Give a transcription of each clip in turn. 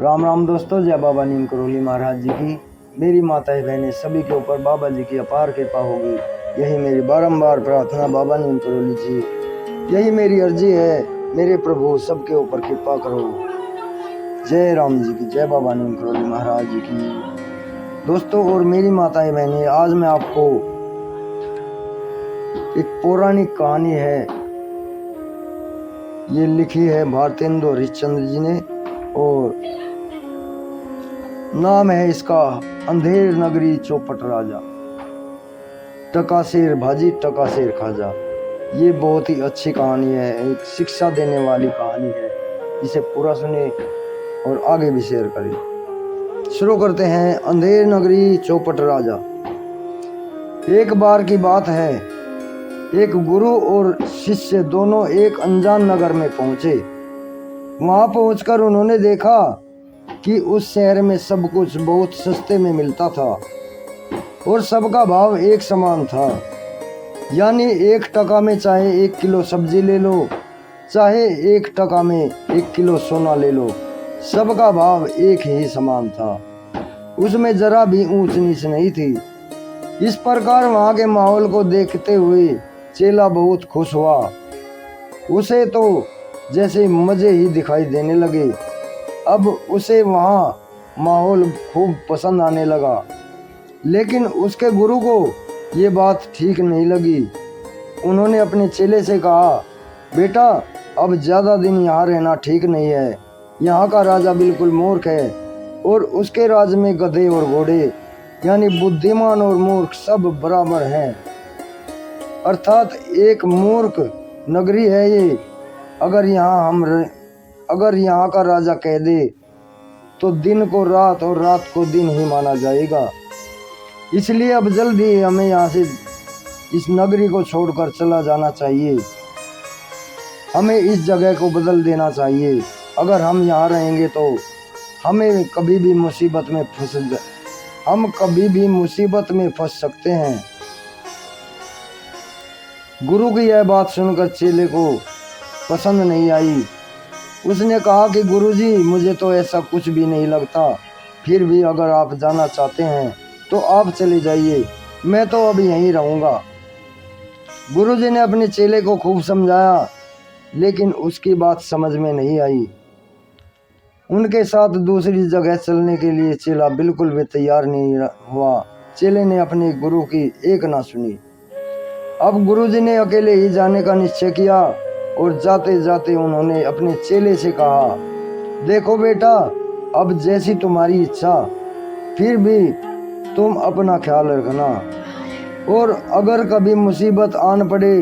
राम राम दोस्तों, जय बाबा नीम करोली महाराज जी की। मेरी माताएं बहनें सभी के ऊपर बाबा जी की अपार कृपा होगी, यही मेरी बारंबार प्रार्थना बाबा नीम करोली जी। यही मेरी अर्जी है, मेरे प्रभु सबके ऊपर कृपा करो। जय राम जी की, जय बाबा नीम करोली महाराज जी की। दोस्तों और मेरी माताएं बहनें, आज मैं आपको एक पौराणिक कहानी है, ये लिखी है भारतेंदु हरिश्चंद्र जी ने और नाम है इसका अंधेर नगरी चौपट राजा। टकाशेर भाजी टकाशेर खाजा। ये बहुत ही अच्छी कहानी है, एक शिक्षा देने वाली कहानी है। इसे पूरा सुने और आगे भी शेयर करें। शुरू करते हैं। अंधेर नगरी चौपट राजा। एक बार की बात है, एक गुरु और शिष्य दोनों एक अनजान नगर में पहुंचे। वहां पहुंचकर उन्होंने देखा कि उस शहर में सब कुछ बहुत सस्ते में मिलता था और सबका भाव एक समान था। यानी 1 टका में चाहे 1 किलो सब्जी ले लो, चाहे 1 टका में 1 किलो सोना ले लो, सबका भाव एक ही समान था। उसमें जरा भी ऊंच नीच नहीं थी। इस प्रकार वहां के माहौल को देखते हुए चेला बहुत खुश हुआ। उसे तो जैसे मजे ही दिखाई देने लगे। अब उसे वहाँ माहौल खूब पसंद आने लगा, लेकिन उसके गुरु को ये बात ठीक नहीं लगी। उन्होंने अपने चेले से कहा, बेटा अब ज़्यादा दिन यहाँ रहना ठीक नहीं है। यहाँ का राजा बिल्कुल मूर्ख है और उसके राज में गधे और घोड़े यानी बुद्धिमान और मूर्ख सब बराबर हैं। अर्थात एक मूर्ख नगरी है ये। अगर यहाँ का राजा कह दे तो दिन को रात और रात को दिन ही माना जाएगा। इसलिए अब जल्दी हमें यहाँ से इस नगरी को छोड़कर चला जाना चाहिए। हमें इस जगह को बदल देना चाहिए। अगर हम यहाँ रहेंगे तो हम कभी भी मुसीबत में फंस सकते हैं। गुरु की यह बात सुनकर चेले को पसंद नहीं आई। उसने कहा कि गुरुजी, मुझे तो ऐसा कुछ भी नहीं लगता। फिर भी अगर आप जाना चाहते हैं तो आप चले जाइए, मैं तो अभी यहीं रहूँगा। गुरुजी ने अपने चेले को खूब समझाया, लेकिन उसकी बात समझ में नहीं आई। उनके साथ दूसरी जगह चलने के लिए चेला बिल्कुल भी तैयार नहीं हुआ। चेले ने अपने गुरु की एक ना सुनी। अब गुरुजी ने अकेले ही जाने का निश्चय किया और जाते जाते उन्होंने अपने चेले से कहा, देखो बेटा, अब जैसी तुम्हारी इच्छा, फिर भी तुम अपना ख्याल रखना और अगर कभी मुसीबत आन पड़े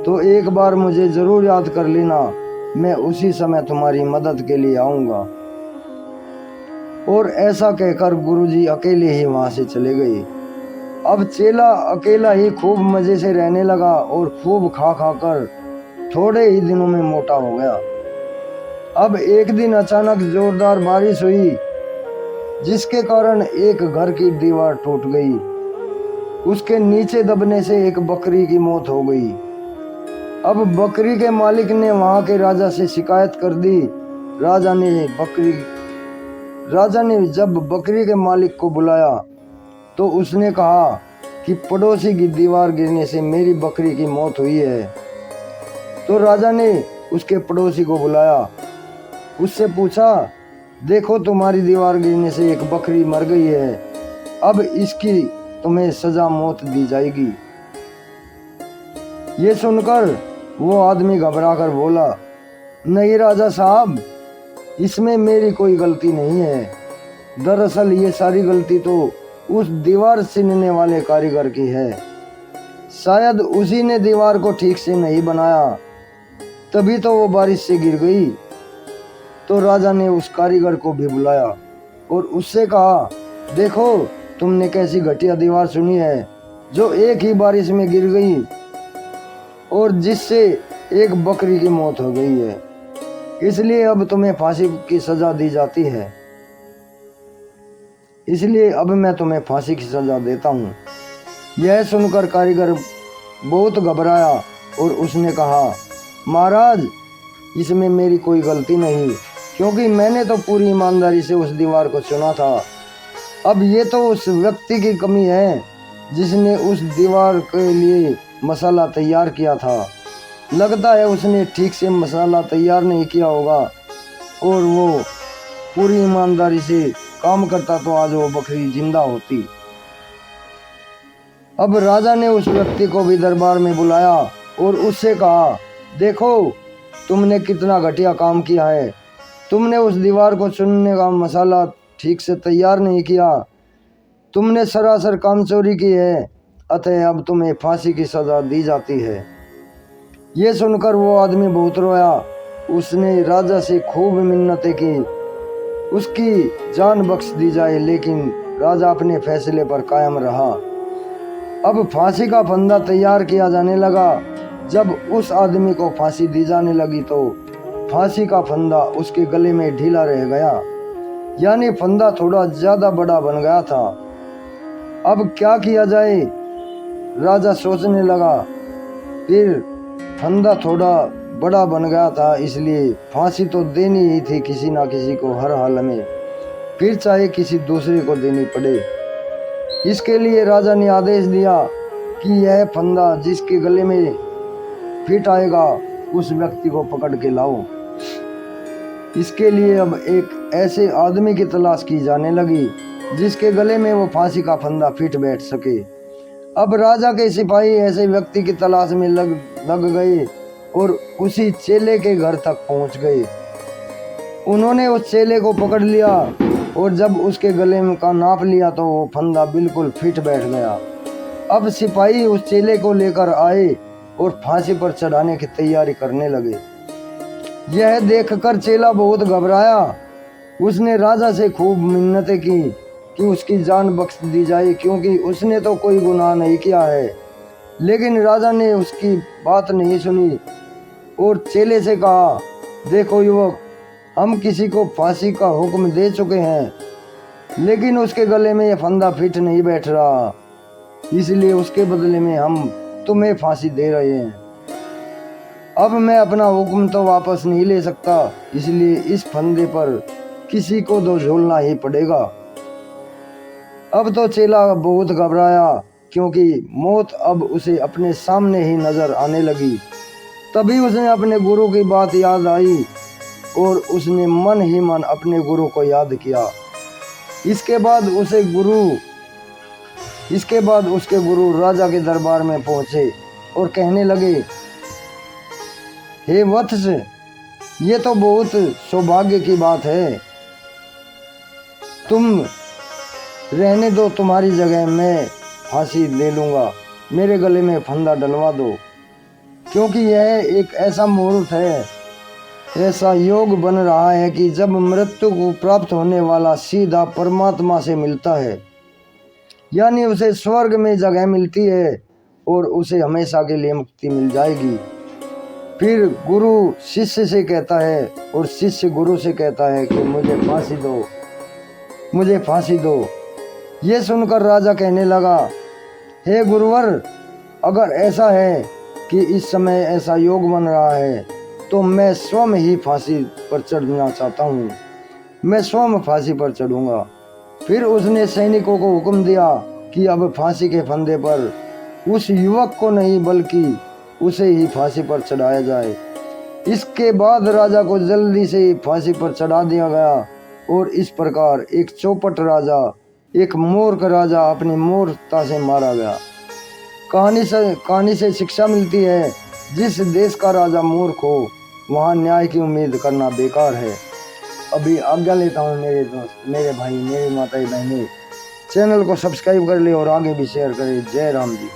तो एक बार मुझे ज़रूर याद कर लेना। मैं उसी समय तुम्हारी मदद के लिए आऊँगा। और ऐसा कहकर गुरुजी अकेले ही वहाँ से चले गए। अब चेला अकेला ही खूब मज़े से रहने लगा और खूब खा कर थोड़े ही दिनों में मोटा हो गया। अब एक दिन अचानक जोरदार बारिश हुई, जिसके कारण एक घर की दीवार टूट गई। उसके नीचे दबने से एक बकरी की मौत हो गई। अब बकरी के मालिक ने वहां के राजा से शिकायत कर दी। राजा ने जब बकरी के मालिक को बुलाया तो उसने कहा कि पड़ोसी की दीवार गिरने से मेरी बकरी की मौत हुई है। तो राजा ने उसके पड़ोसी को बुलाया, उससे पूछा, देखो तुम्हारी दीवार गिरने से एक बकरी मर गई है, अब इसकी तुम्हें सजा मौत दी जाएगी। ये सुनकर वो आदमी घबरा कर बोला, नहीं राजा साहब, इसमें मेरी कोई गलती नहीं है। दरअसल ये सारी गलती तो उस दीवार सीनने वाले कारीगर की है। शायद उसी ने दीवार को ठीक से नहीं बनाया, तभी तो वो बारिश से गिर गई। तो राजा ने उस कारीगर को भी बुलाया और उससे कहा, देखो तुमने कैसी घटिया दीवार सुनी है जो एक ही बारिश में गिर गई और जिससे एक बकरी की मौत हो गई है। इसलिए अब तुम्हें फांसी की सजा दी जाती है। इसलिए अब मैं तुम्हें फांसी की सजा देता हूँ। यह सुनकर कारीगर बहुत घबराया और उसने कहा, महाराज, इसमें मेरी कोई गलती नहीं। क्योंकि मैंने तो पूरी ईमानदारी से उस दीवार को चुना था। अब ये तो उस व्यक्ति की कमी है जिसने उस दीवार के लिए मसाला तैयार किया था। लगता है उसने ठीक से मसाला तैयार नहीं किया होगा और वो पूरी ईमानदारी से काम करता तो आज वो बकरी जिंदा होती। अब राजा ने उस व्यक्ति को भी दरबार में बुलाया और उससे कहा, देखो तुमने कितना घटिया काम किया है। तुमने उस दीवार को चुनने का मसाला ठीक से तैयार नहीं किया। तुमने सरासर काम चोरी की है, अतः अब तुम्हें फांसी की सजा दी जाती है। ये सुनकर वो आदमी बहुत रोया। उसने राजा से खूब मिन्नतें की, उसकी जान बख्श दी जाए, लेकिन राजा अपने फैसले पर कायम रहा। अब फांसी का फंदा तैयार किया जाने लगा। जब उस आदमी को फांसी दी जाने लगी तो फांसी का फंदा उसके गले में ढीला रह गया, यानी फंदा थोड़ा ज्यादा बड़ा बन गया था। अब क्या किया जाए, राजा सोचने लगा। फिर फंदा थोड़ा बड़ा बन गया था, इसलिए फांसी तो देनी ही थी किसी ना किसी को हर हाल में, फिर चाहे किसी दूसरे को देनी पड़े। इसके लिए राजा ने आदेश दिया कि यह फंदा जिसके गले में फिट आएगा उस व्यक्ति को पकड़ के लाओ। इसके लिए अब एक ऐसे आदमी की तलाश की जाने लगी जिसके गले में वो फांसी का फंदा फिट बैठ सके। अब राजा के सिपाही ऐसे व्यक्ति की तलाश में लग गए और उसी चेले के घर तक पहुंच गए। उन्होंने उस चेले को पकड़ लिया और जब उसके गले में का नाप लिया तो वो फंदा बिल्कुल फिट बैठ गया। अब सिपाही उस चेले को लेकर आए और फांसी पर चढ़ाने की तैयारी करने लगे। यह देखकर चेला बहुत घबराया। उसने राजा से खूब मिन्नतें की कि उसकी जान बख्श दी जाए, क्योंकि उसने तो कोई गुनाह नहीं किया है। लेकिन राजा ने उसकी बात नहीं सुनी और चेले से कहा, देखो युवक, हम किसी को फांसी का हुक्म दे चुके हैं, लेकिन उसके गले में यह फंदा फिट नहीं बैठ रहा, इसलिए उसके बदले में हम तुम्हें फांसी दे रहे हैं। अब मैं अपना हुक्म तो वापस नहीं ले सकता, इसलिए इस फंदे पर किसी को तो झूलना ही पड़ेगा। अब तो चेला बहुत घबराया, क्योंकि मौत अब उसे अपने सामने ही नजर आने लगी। तभी उसने अपने गुरु की बात याद आई और उसने मन ही मन अपने गुरु को याद किया। इसके बाद उसके गुरु राजा के दरबार में पहुंचे और कहने लगे, हे वत्स, ये तो बहुत सौभाग्य की बात है। तुम रहने दो, तुम्हारी जगह मैं फांसी ले लूँगा। मेरे गले में फंदा डलवा दो, क्योंकि यह एक ऐसा मुहूर्त है, ऐसा योग बन रहा है कि जब मृत्यु को प्राप्त होने वाला सीधा परमात्मा से मिलता है, यानी उसे स्वर्ग में जगह मिलती है और उसे हमेशा के लिए मुक्ति मिल जाएगी। फिर गुरु शिष्य से कहता है और शिष्य गुरु से कहता है कि मुझे फांसी दो, मुझे फांसी दो। ये सुनकर राजा कहने लगा, हे गुरुवर, अगर ऐसा है कि इस समय ऐसा योग बन रहा है तो मैं स्वयं ही फांसी पर चढ़ना चाहता हूँ, मैं स्वयं फांसी पर चढ़ूंगा। फिर उसने सैनिकों को हुक्म दिया कि अब फांसी के फंदे पर उस युवक को नहीं बल्कि उसे ही फांसी पर चढ़ाया जाए। इसके बाद राजा को जल्दी से फांसी पर चढ़ा दिया गया और इस प्रकार एक चौपट राजा, एक मूर्ख राजा अपनी मूर्खता से मारा गया। कहानी से शिक्षा मिलती है, जिस देश का राजा मूर्ख हो वहाँ न्याय की उम्मीद करना बेकार है। अभी आज्ञा लेता हूँ मेरे दोस्त, मेरे भाई, मेरी माताएं, बहनें। चैनल को सब्सक्राइब कर ले और आगे भी शेयर करें। जय राम जी।